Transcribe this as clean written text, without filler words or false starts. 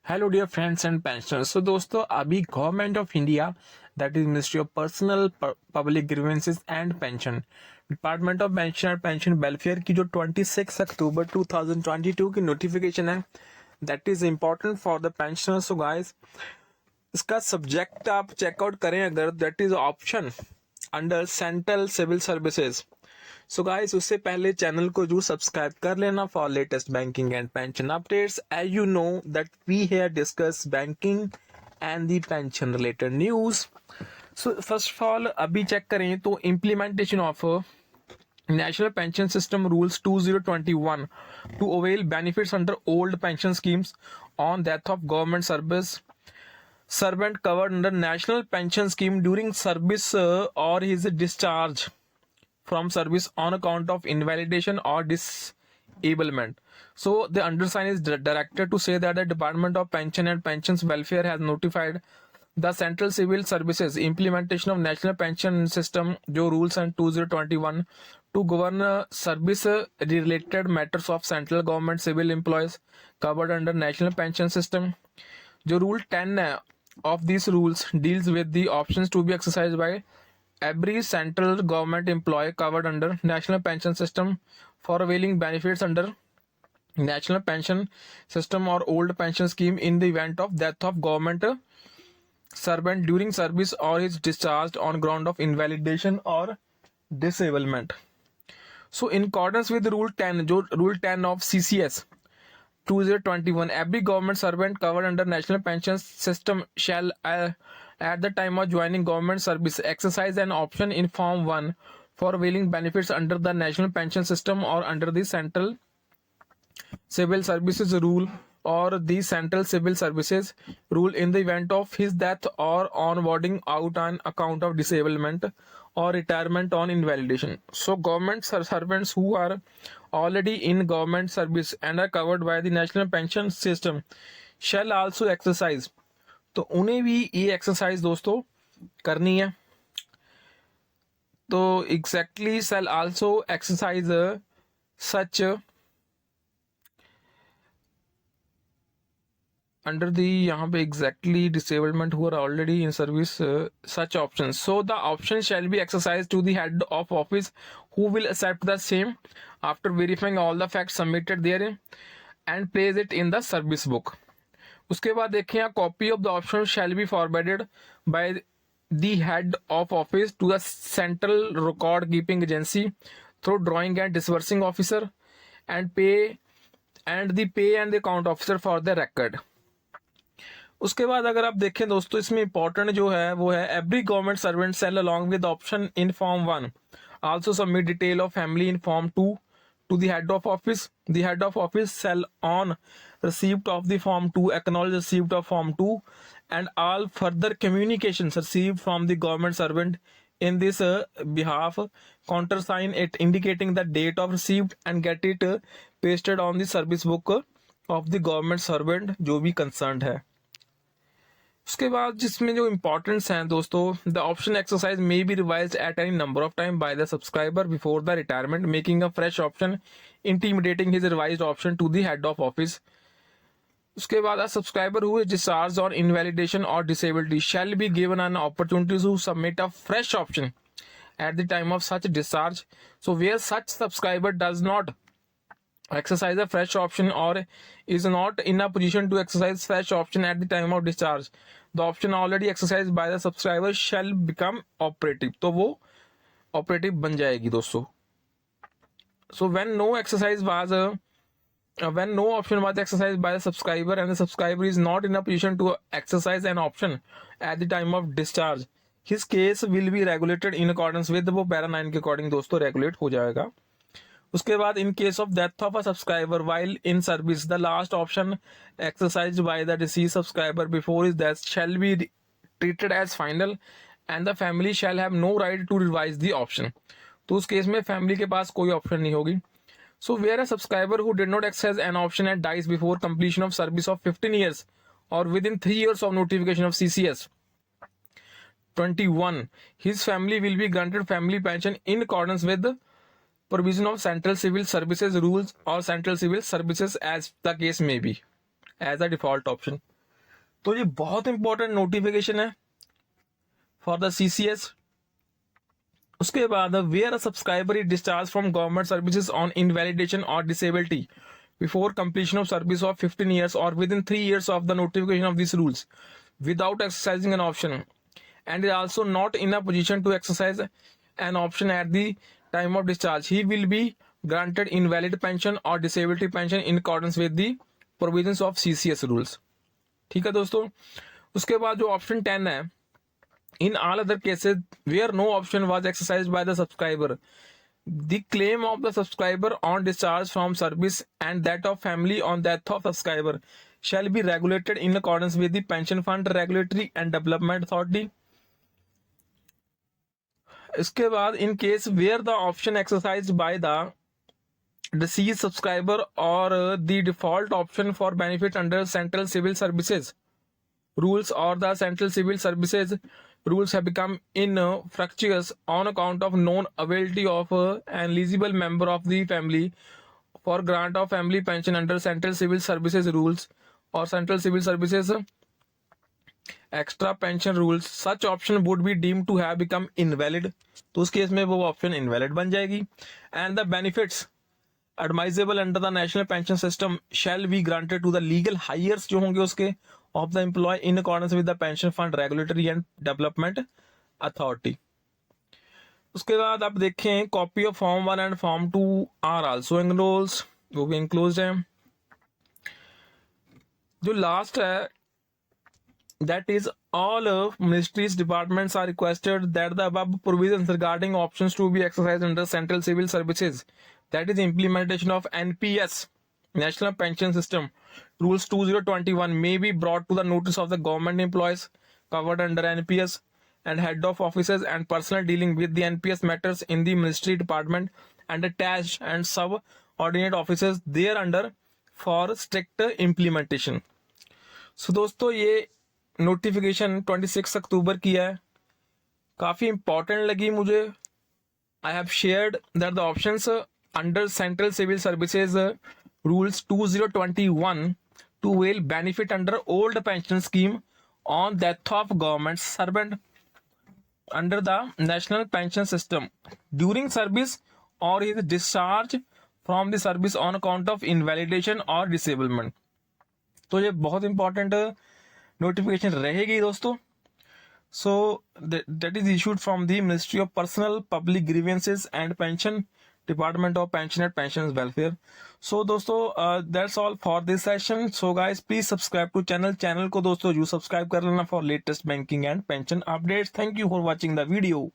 Hello dear friends and pensioners. तो दोस्तों अभी government of India that is ministry of personnel public grievances and pension department of pension and pension welfare की जो 26 October 2022 की notification है that is important for the pensioners. So guys इसका subject आप check out करें अगर that is option under central civil services. So guys उससे पहले चैनल को जरूर सब्सक्राइब कर लेना for latest banking and pension updates. As you know that we here discuss banking and the pension related news. So first of all अभी check करें तो implementation of National Pension System Rules 2021 to avail benefits under old pension schemes on death of government servant covered under National Pension Scheme during service or his discharge from service on account of invalidation or disablement. So the undersigned is directed to say that the Department of Pension and Pensions Welfare has notified the Central Civil Services implementation of National Pension System जो rules and 2021 to govern service related matters of central government civil employees covered under National Pension System. जो rule 10 of these rules deals with the options to be exercised by every central government employee covered under National Pension System for availing benefits under National Pension System or old pension scheme in the event of death of government servant during service or is discharged on ground of invalidation or disablement. So in accordance with rule 10 जो rule 10 of CCS 2021 every government servant covered under national pension system shall at the time of joining government service exercise an option in form 1 for availing benefits under the national pension system or under the central civil services rule or the central civil services rule in the event of his death or onboarding out on account of disablement or retirement on invalidation. So government servants who are already in government service and are covered by the national pension system shall also exercise. तो उन्हें भी ये exercise दोस्तों करनी है। तो exactly shall also exercise such under the यहाँ पे exactly disablement who are already in service such options. So the option shall be exercised to the head of office who will accept the same after verifying all the facts submitted therein and place it in the service book. उसके बाद देखें यहाँ copy of the option shall be forwarded by the head of office to the central record keeping agency through drawing and disbursing officer and pay and the account officer for the record. उसके बाद अगर आप देखें दोस्तों इसमें important जो है वो है every government servant shall along with option in form 1 also submit detail of family in form 2 to the head of office. The head of office shall on receipt of the form 2 acknowledge receipt of form 2 and all further communications received from the government servant in this behalf countersign it indicating the date of receipt and get it pasted on the service book of the government servant जो भी concerned है। उसके बाद जिसमें जो importance हैं दोस्तों the option exercise may be revised at any number of time by the subscriber before the retirement making a fresh option intimidating his revised option to the head of office. उसके बाद a subscriber who is discharge on invalidation और disability shall be given an opportunity to submit a fresh option at the time of such discharge. So where such subscriber does not exercise a fresh option or is not in a position to exercise fresh option at the time of discharge, the option already exercised by the subscriber shall become operative. तो वो operative बन जाएगी दोस्तों। So when no option was exercised by the subscriber and the subscriber is not in a position to exercise an option at the time of discharge, his case will be regulated in accordance with वो para 9 के according दोस्तों regulate हो जाएगा। उसके बाद in case of death of a subscriber while in service the last option exercised by the deceased subscriber before his death shall be treated as final and the family shall have no right to revise the option. तो उस case में family के पास कोई option नहीं होगी। So where a subscriber who did not exercise an option and dies before completion of service of 15 years और within 3 years of notification of CCS 21 his family will be granted family pension in accordance with the provision of central civil services rules or central civil services as the case may be as a default option. तो ये बहुत important notification है for the CCS। उसके बाद where a subscriber is discharge from government services on invalidation और disability before completion of service of 15 years or within 3 years of the notification of these rules without exercising an option and is also not in a position to exercise an option at the time of discharge, he will be granted invalid pension or disability pension in accordance with the provisions of CCS rules। ठीक है दोस्तों। उसके बाद जो option 10 है, in all other cases where no option was exercised by the subscriber, the claim of the subscriber on discharge from service and that of family on death of subscriber shall be regulated in accordance with the Pension Fund Regulatory and Development Authority। इसके बाद in case where the option exercised by the deceased subscriber or the default option for benefit under Central Civil Services rules or the Central Civil Services rules have become infructuous on account of non-availability of an eligible member of the family for grant of family pension under Central Civil Services rules or Central Civil Services extra pension rules, such option would be deemed to have become invalid। तो उस case में वो option invalid बन जाएगी। And the benefits advisable under the national pension system shall be granted to the legal heirs जो होंगे उसके of the employee in accordance with the Pension Fund Regulatory and Development Authority। उसके बाद आप देखें copy of form 1 and form 2 are also enrols, वो भी enclose है। जो लास्ट है that is all ministries departments are requested that the above provisions regarding options to be exercised under Central Civil Services, that is implementation of NPS National Pension System rules 2021 may be brought to the notice of the government employees covered under NPS and head of offices and personnel dealing with the NPS matters in the ministry department and attached and subordinate offices thereunder for strict implementation। सो दोस्तों ये notification 26 अक्टूबर की है, काफ़ी important लगी मुझे। I have shared that the options under central civil services rules 2021 to avail benefit under old pension scheme on death of government servant under the national pension system during service और his discharge from the service on account of invalidation और disablement. तो ये बहुत important notification रहेगी दोस्तों। So that is issued from the ministry of personnel public grievances and pension department of pension and pension welfare. So दोस्तों that's all for this session. So guys please subscribe to channel को दोस्तों you subscribe कर लेना for latest banking and pension updates. Thank you for watching the video.